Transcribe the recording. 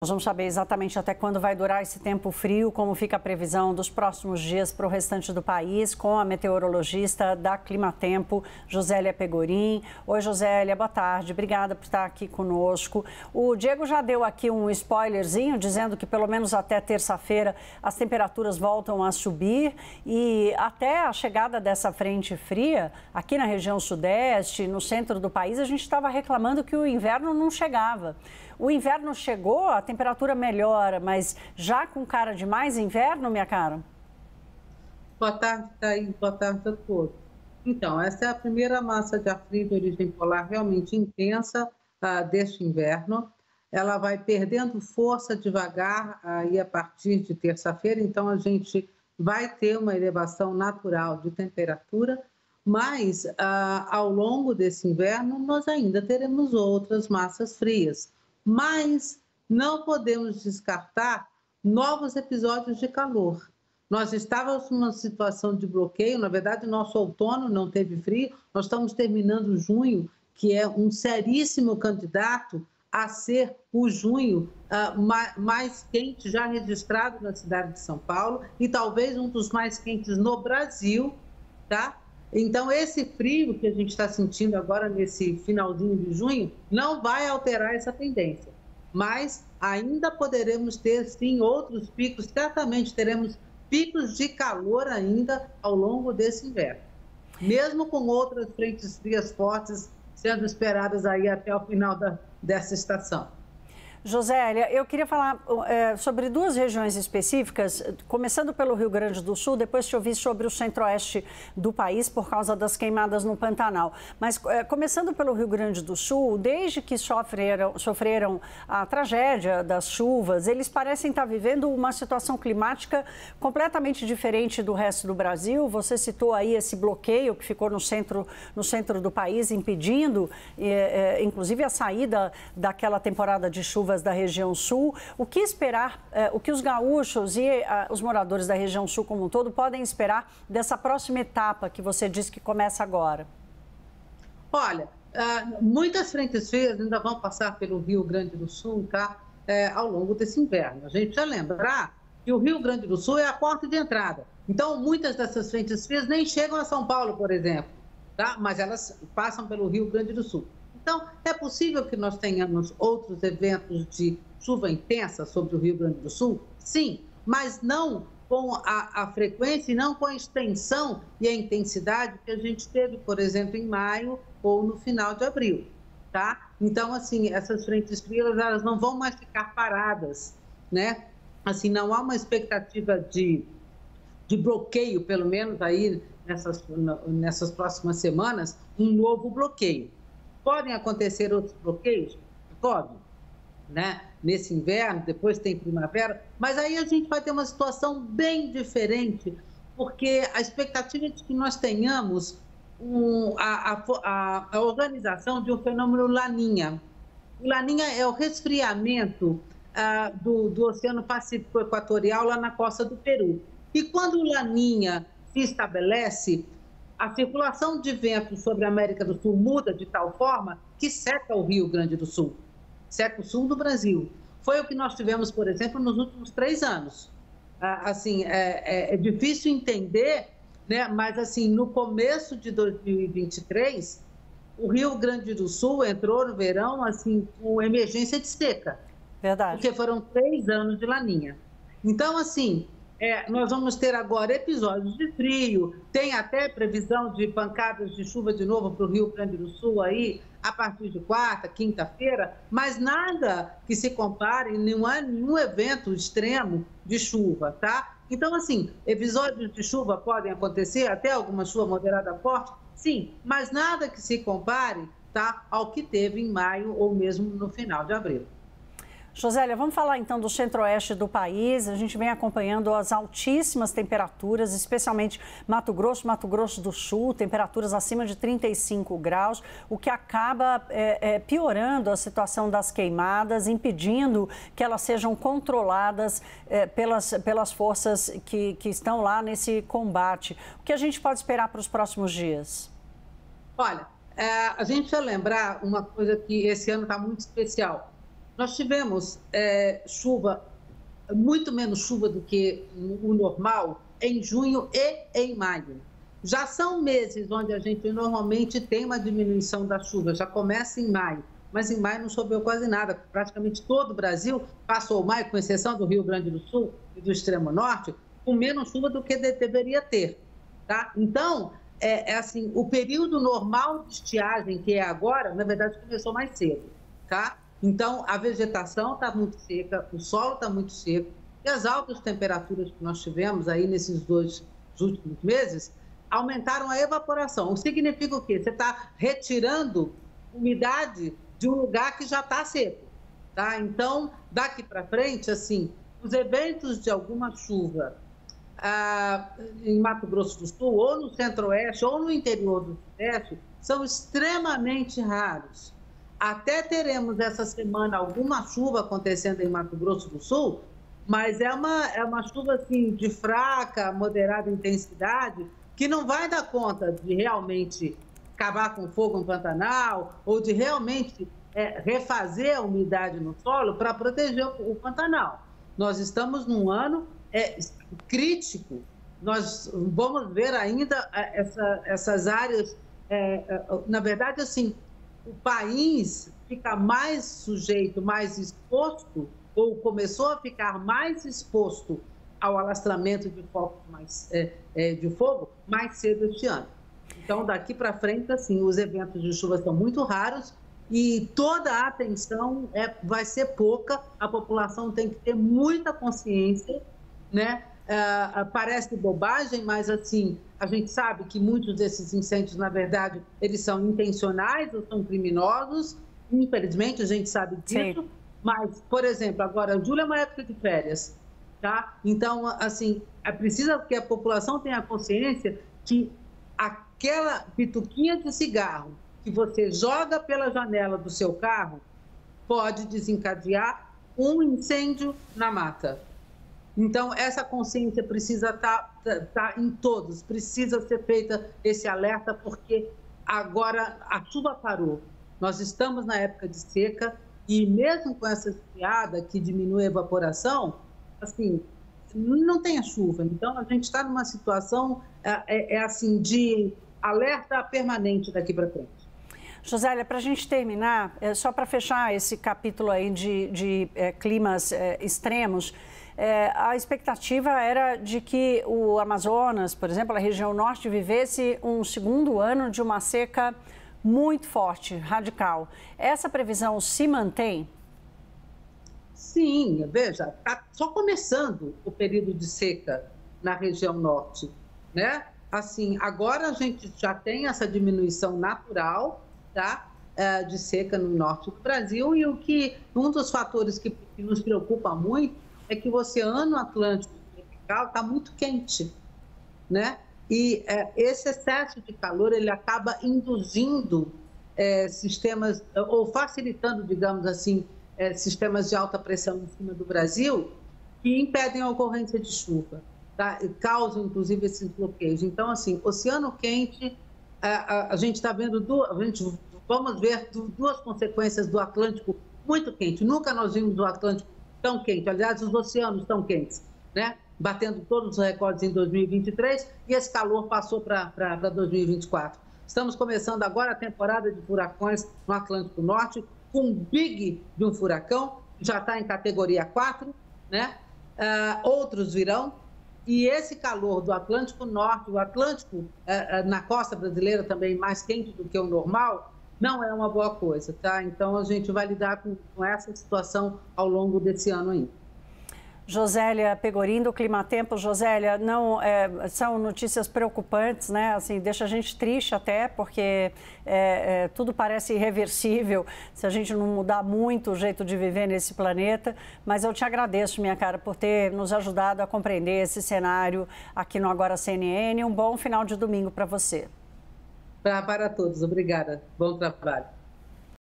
Nós vamos saber exatamente até quando vai durar esse tempo frio, como fica a previsão dos próximos dias para o restante do país, com a meteorologista da Climatempo, Josélia Pegorim. Oi, Josélia, boa tarde. Obrigada por estar aqui conosco. O Diego já deu aqui um spoilerzinho, dizendo que pelo menos até terça-feira as temperaturas voltam a subir e até a chegada dessa frente fria, aqui na região sudeste, no centro do país, a gente estava reclamando que o inverno não chegava. O inverno chegou, a temperatura melhora, mas já com cara de mais inverno, minha cara? Boa tarde, Thaís. Boa tarde a todos. Então, essa é a primeira massa de ar frio de origem polar realmente intensa deste inverno. Ela vai perdendo força devagar aí a partir de terça-feira, então a gente vai ter uma elevação natural de temperatura, mas ao longo desse inverno nós ainda teremos outras massas frias. Mas não podemos descartar novos episódios de calor. Nós estávamos numa situação de bloqueio, na verdade, nosso outono não teve frio, nós estamos terminando junho, que é um seríssimo candidato a ser o junho mais quente já registrado na cidade de São Paulo e talvez um dos mais quentes no Brasil, tá? Então, esse frio que a gente está sentindo agora nesse finalzinho de junho não vai alterar essa tendência. Mas ainda poderemos ter, sim, outros picos. Certamente teremos picos de calor ainda ao longo desse inverno. Mesmo com outras frentes frias fortes sendo esperadas aí até o final dessa estação. Josélia, eu queria falar sobre duas regiões específicas, começando pelo Rio Grande do Sul, depois te ouvi sobre o centro-oeste do país por causa das queimadas no Pantanal. Mas começando pelo Rio Grande do Sul, desde que sofreram a tragédia das chuvas, eles parecem estar vivendo uma situação climática completamente diferente do resto do Brasil. Você citou aí esse bloqueio que ficou no centro do país, impedindo, inclusive, a saída daquela temporada de chuva da região sul. O que esperar, o que os gaúchos e os moradores da região sul como um todo podem esperar dessa próxima etapa que você disse que começa agora? Olha, muitas frentes frias ainda vão passar pelo Rio Grande do Sul, tá? Ao longo desse inverno. A gente precisa lembrar que o Rio Grande do Sul é a porta de entrada. Então, muitas dessas frentes frias nem chegam a São Paulo, por exemplo, tá? Mas elas passam pelo Rio Grande do Sul. Então, é possível que nós tenhamos outros eventos de chuva intensa sobre o Rio Grande do Sul? Sim, mas não com a frequência e não com a extensão e a intensidade que a gente teve, por exemplo, em maio ou no final de abril, tá? Então, assim, essas frentes frias, elas não vão mais ficar paradas, né? Assim, não há uma expectativa de bloqueio, pelo menos aí nessas próximas semanas, um novo bloqueio. Podem acontecer outros bloqueios? Pode, né? Nesse inverno, depois tem primavera, mas aí a gente vai ter uma situação bem diferente, porque a expectativa é de que nós tenhamos a organização de um fenômeno Laninha. O Laninha é o resfriamento do Oceano Pacífico Equatorial lá na costa do Peru. E quando o Laninha se estabelece, a circulação de vento sobre a América do Sul muda de tal forma que seca o Rio Grande do Sul, seca o sul do Brasil. Foi o que nós tivemos, por exemplo, nos últimos 3 anos. Assim, é difícil entender, né? Mas assim, no começo de 2023, o Rio Grande do Sul entrou no verão assim com emergência de seca. Verdade. Porque foram 3 anos de Laninha. Então, assim, nós vamos ter agora episódios de frio, tem até previsão de pancadas de chuva de novo para o Rio Grande do Sul aí, a partir de quarta, quinta-feira, mas nada que se compare, não há nenhum evento extremo de chuva, tá? Então, assim, episódios de chuva podem acontecer, até alguma chuva moderada forte, sim, mas nada que se compare, tá, ao que teve em maio ou mesmo no final de abril. Josélia, vamos falar então do centro-oeste do país. A gente vem acompanhando as altíssimas temperaturas, especialmente Mato Grosso do Sul, temperaturas acima de 35 graus, o que acaba piorando a situação das queimadas, impedindo que elas sejam controladas pelas forças que estão lá nesse combate. O que a gente pode esperar para os próximos dias? Olha, a gente precisa lembrar uma coisa que esse ano está muito especial. nós tivemos chuva, muito menos chuva do que o normal em junho e em maio. Já são meses onde a gente normalmente tem uma diminuição da chuva, já começa em maio, mas em maio não choveu quase nada. Praticamente todo o Brasil passou maio, com exceção do Rio Grande do Sul e do extremo norte, com menos chuva do que deveria ter. Tá? Então, assim, o período normal de estiagem, que é agora, na verdade começou mais cedo. Tá? Então, a vegetação está muito seca, o solo está muito seco, e as altas temperaturas que nós tivemos aí nesses 2 últimos meses aumentaram a evaporação. O que significa o quê? Você está retirando umidade de um lugar que já está seco. Tá? Então, daqui para frente, assim, os eventos de alguma chuva em Mato Grosso do Sul, ou no Centro-Oeste, ou no interior do Sudeste, são extremamente raros. Até teremos essa semana alguma chuva acontecendo em Mato Grosso do Sul, mas é uma chuva assim, de fraca, moderada intensidade, que não vai dar conta de realmente acabar com fogo no Pantanal ou de realmente refazer a umidade no solo para proteger o Pantanal. Nós estamos num ano crítico. Nós vamos ver ainda essas áreas, na verdade, assim, o país fica mais sujeito, mais exposto, ou começou a ficar mais exposto ao alastramento de focos de fogo mais cedo este ano. Então, daqui para frente, assim, os eventos de chuva são muito raros e toda a atenção vai ser pouca. A população tem que ter muita consciência, né? Parece bobagem, mas assim, a gente sabe que muitos desses incêndios, na verdade, eles são intencionais ou são criminosos. Infelizmente, a gente sabe disso. Sim. Mas, por exemplo, agora, julho é uma época de férias, tá? Então, assim, é preciso que a população tenha consciência que aquela pituquinha de cigarro que você joga pela janela do seu carro pode desencadear um incêndio na mata. Então, essa consciência precisa estar em todos, precisa ser feita esse alerta, porque agora a chuva parou. Nós estamos na época de seca e mesmo com essa esfriada que diminui a evaporação, assim, não tem a chuva. Então, a gente está numa situação assim, de alerta permanente daqui para frente. Josélia, para a gente terminar, só para fechar esse capítulo aí de climas extremos, a expectativa era de que o Amazonas, por exemplo, a região norte, vivesse um segundo ano de uma seca muito forte, radical. Essa previsão se mantém? Sim, veja, está só começando o período de seca na região norte, né? Assim, agora a gente já tem essa diminuição natural, tá? De seca no norte do Brasil, e um dos fatores que nos preocupa muito é que o Oceano Atlântico tropical está muito quente, né? E esse excesso de calor, ele acaba induzindo sistemas, ou facilitando, digamos assim, sistemas de alta pressão em cima do Brasil, que impedem a ocorrência de chuva, tá? E causam, inclusive, esses bloqueios. Então, assim, oceano quente, a gente está vendo vamos ver duas consequências do Atlântico muito quente. Nunca nós vimos o Atlântico tão quente. Aliás, os oceanos tão quentes, né? Batendo todos os recordes em 2023, e esse calor passou para 2024. Estamos começando agora a temporada de furacões no Atlântico Norte, com um big de um furacão, já está em categoria 4, né? Outros virão, e esse calor do Atlântico Norte, o Atlântico na costa brasileira também mais quente do que o normal, não é uma boa coisa, tá? Então, a gente vai lidar com essa situação ao longo desse ano ainda. Josélia Pegorim, do Climatempo. Josélia, são notícias preocupantes, né? Assim, deixa a gente triste até, porque tudo parece irreversível se a gente não mudar muito o jeito de viver nesse planeta. Mas eu te agradeço, minha cara, por ter nos ajudado a compreender esse cenário aqui no Agora CNN. Um bom final de domingo para você. Para todos. Obrigada. Bom trabalho.